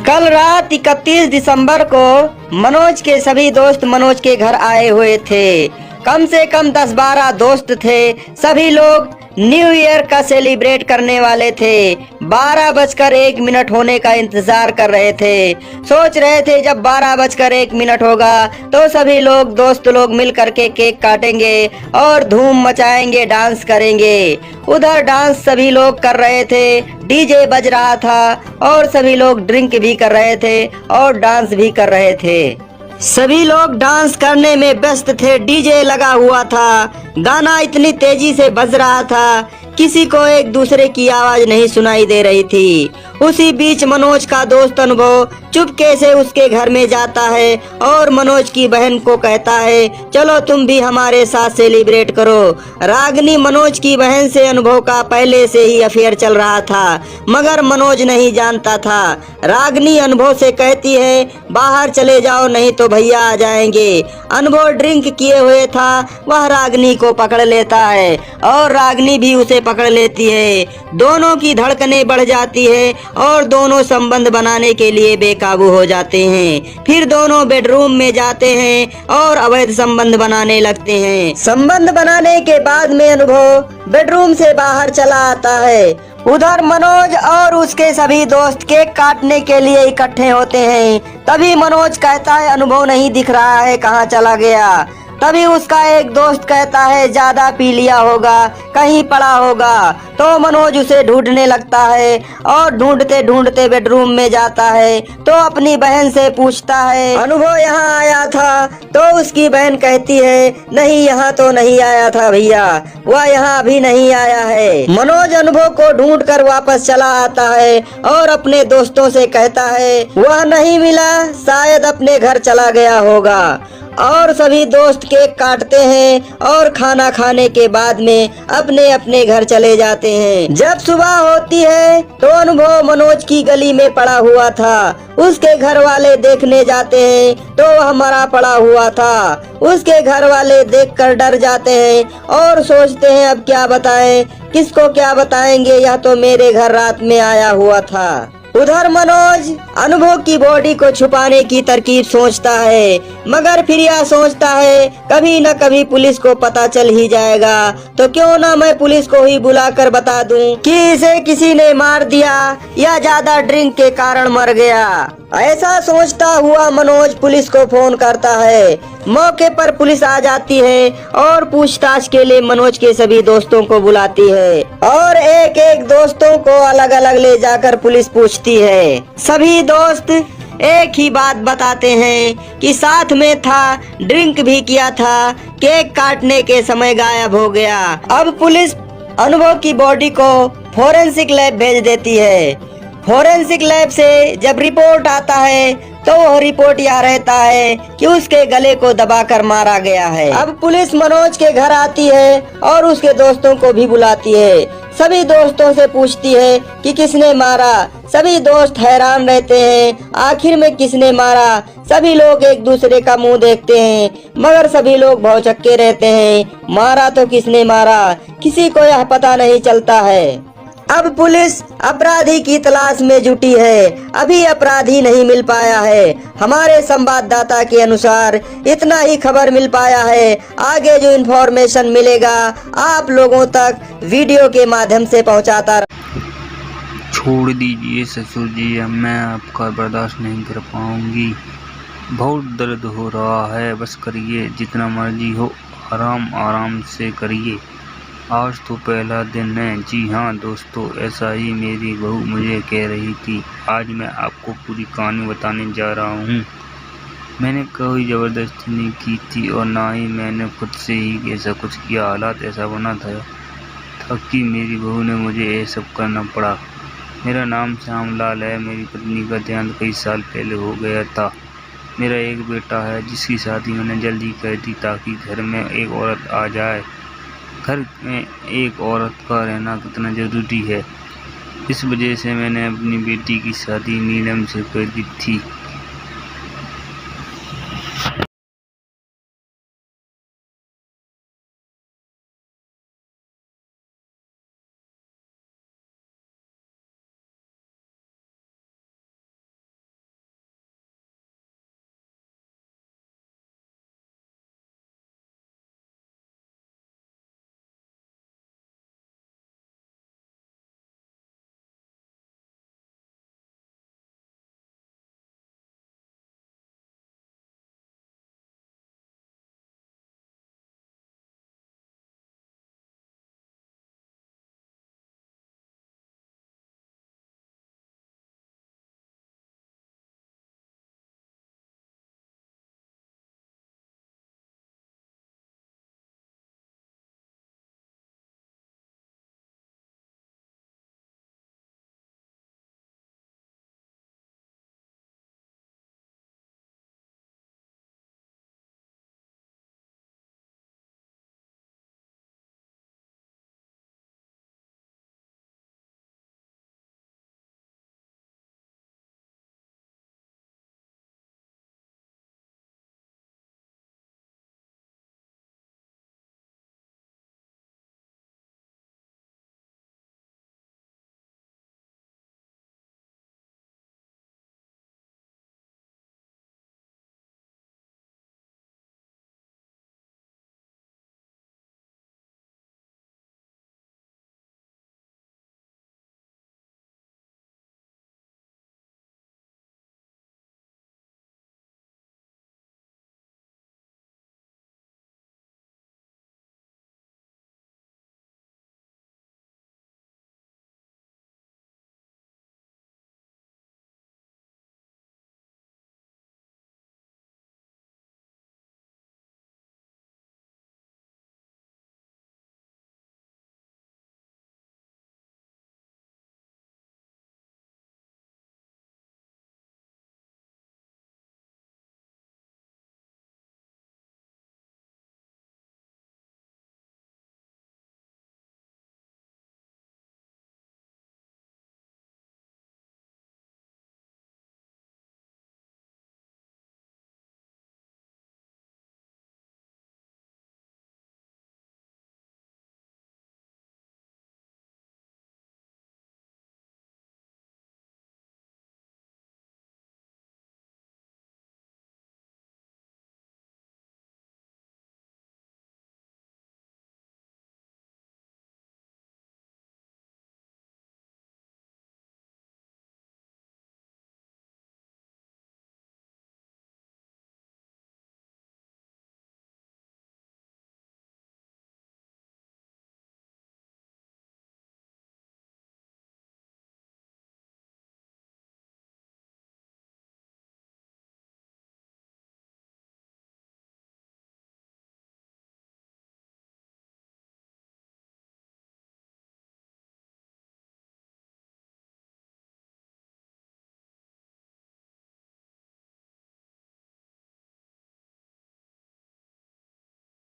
कल रात 31 दिसंबर को मनोज के सभी दोस्त मनोज के घर आए हुए थे। कम से कम 10-12 दोस्त थे। सभी लोग न्यू ईयर का सेलिब्रेट करने वाले थे। 12:01 होने का इंतजार कर रहे थे। सोच रहे थे जब 12:01 होगा तो सभी लोग दोस्त लोग मिल करके केक काटेंगे और धूम मचाएंगे, डांस करेंगे। उधर डांस सभी लोग कर रहे थे, डीजे बज रहा था और सभी लोग ड्रिंक भी कर रहे थे और डांस भी कर रहे थे। सभी लोग डांस करने में व्यस्त थे। डीजे लगा हुआ था, गाना इतनी तेजी से बज रहा था, किसी को एक दूसरे की आवाज नहीं सुनाई दे रही थी। उसी बीच मनोज का दोस्त अनुभव चुपके से उसके घर में जाता है और मनोज की बहन को कहता है, चलो तुम भी हमारे साथ सेलिब्रेट करो। रागनी मनोज की बहन से अनुभव का पहले से ही अफेयर चल रहा था, मगर मनोज नहीं जानता था। रागनी अनुभव से कहती है, बाहर चले जाओ नहीं तो भैया आ जाएंगे। अनुभव ड्रिंक किए हुए था, वह रागनी को पकड़ लेता है और रागनी भी उसे पकड़ लेती है। दोनों की धड़कनें बढ़ जाती है और दोनों संबंध बनाने के लिए बेकाबू हो जाते हैं। फिर दोनों बेडरूम में जाते हैं और अवैध संबंध बनाने लगते हैं। संबंध बनाने के बाद में अनुभव बेडरूम से बाहर चला आता है। उधर मनोज और उसके सभी दोस्त केक काटने के लिए इकट्ठे होते हैं। तभी मनोज कहता है, अनुभव नहीं दिख रहा है, कहाँ चला गया। तभी उसका एक दोस्त कहता है, ज्यादा पी लिया होगा, कहीं पड़ा होगा। तो मनोज उसे ढूंढने लगता है और ढूंढते ढूंढते बेडरूम में जाता है तो अपनी बहन से पूछता है, अनुभव यहाँ आया था? तो उसकी बहन कहती है, नहीं यहाँ तो नहीं आया था भैया, वह यहाँ अभी नहीं आया है। मनोज अनुभव को ढूंढ कर वापस चला आता है और अपने दोस्तों से कहता है, वह नहीं मिला, शायद अपने घर चला गया होगा। और सभी दोस्त केक काटते हैं और खाना खाने के बाद में अपने अपने घर चले जाते हैं। जब सुबह होती है तो अनुभव मनोज की गली में पड़ा हुआ था। उसके घर वाले देखने जाते हैं तो वह मरा पड़ा हुआ था। उसके घर वाले देखकर डर जाते हैं और सोचते हैं, अब क्या बताएं, किसको क्या बताएंगे, यह तो मेरे घर रात में आया हुआ था। उधर मनोज अनुभव की बॉडी को छुपाने की तरकीब सोचता है, मगर फिर यह सोचता है, कभी न कभी पुलिस को पता चल ही जाएगा, तो क्यों ना मैं पुलिस को ही बुलाकर बता दूं कि इसे किसी ने मार दिया या ज्यादा ड्रिंक के कारण मर गया। ऐसा सोचता हुआ मनोज पुलिस को फोन करता है। मौके पर पुलिस आ जाती है और पूछताछ के लिए मनोज के सभी दोस्तों को बुलाती है और एक एक दोस्तों को अलग अलग ले जाकर पुलिस पूछती है। सभी दोस्त एक ही बात बताते हैं कि साथ में था, ड्रिंक भी किया था, केक काटने के समय गायब हो गया। अब पुलिस अनुभव की बॉडी को फोरेंसिक लैब भेज देती है। फोरेंसिक लैब से जब रिपोर्ट आता है तो वह रिपोर्ट यह रहता है कि उसके गले को दबाकर मारा गया है। अब पुलिस मनोज के घर आती है और उसके दोस्तों को भी बुलाती है। सभी दोस्तों से पूछती है कि किसने मारा। सभी दोस्त हैरान रहते हैं, आखिर में किसने मारा। सभी लोग एक दूसरे का मुंह देखते हैं, मगर सभी लोग भौचक्के रहते हैं, मारा तो किसने मारा, किसी को यह पता नहीं चलता है। अब पुलिस अपराधी की तलाश में जुटी है, अभी अपराधी नहीं मिल पाया है। हमारे संवाददाता के अनुसार इतना ही खबर मिल पाया है। आगे जो इन्फॉर्मेशन मिलेगा आप लोगों तक वीडियो के माध्यम से पहुंचाता। छोड़ दीजिए ससुर जी, अब मैं आपका बर्दाश्त नहीं कर पाऊंगी। बहुत दर्द हो रहा है, बस करिए, जितना मर्जी हो, आराम से करिए। आज तो पहला दिन है। जी हाँ दोस्तों, ऐसा ही मेरी बहू मुझे कह रही थी। आज मैं आपको पूरी कहानी बताने जा रहा हूँ। मैंने कोई ज़बरदस्ती नहीं की थी और ना ही मैंने खुद से ही ऐसा कुछ किया। हालात ऐसा बना था कि मेरी बहू ने मुझे ये सब करना पड़ा। मेरा नाम श्यामलाल है। मेरी पत्नी का देहांत कई साल पहले हो गया था। मेरा एक बेटा है जिसकी शादी मैंने जल्दी कर दी ताकि घर में एक औरत आ जाए। घर में एक औरत का रहना कितना ज़रूरी है, इस वजह से मैंने अपनी बेटी की शादी नीलम से कर दी थी।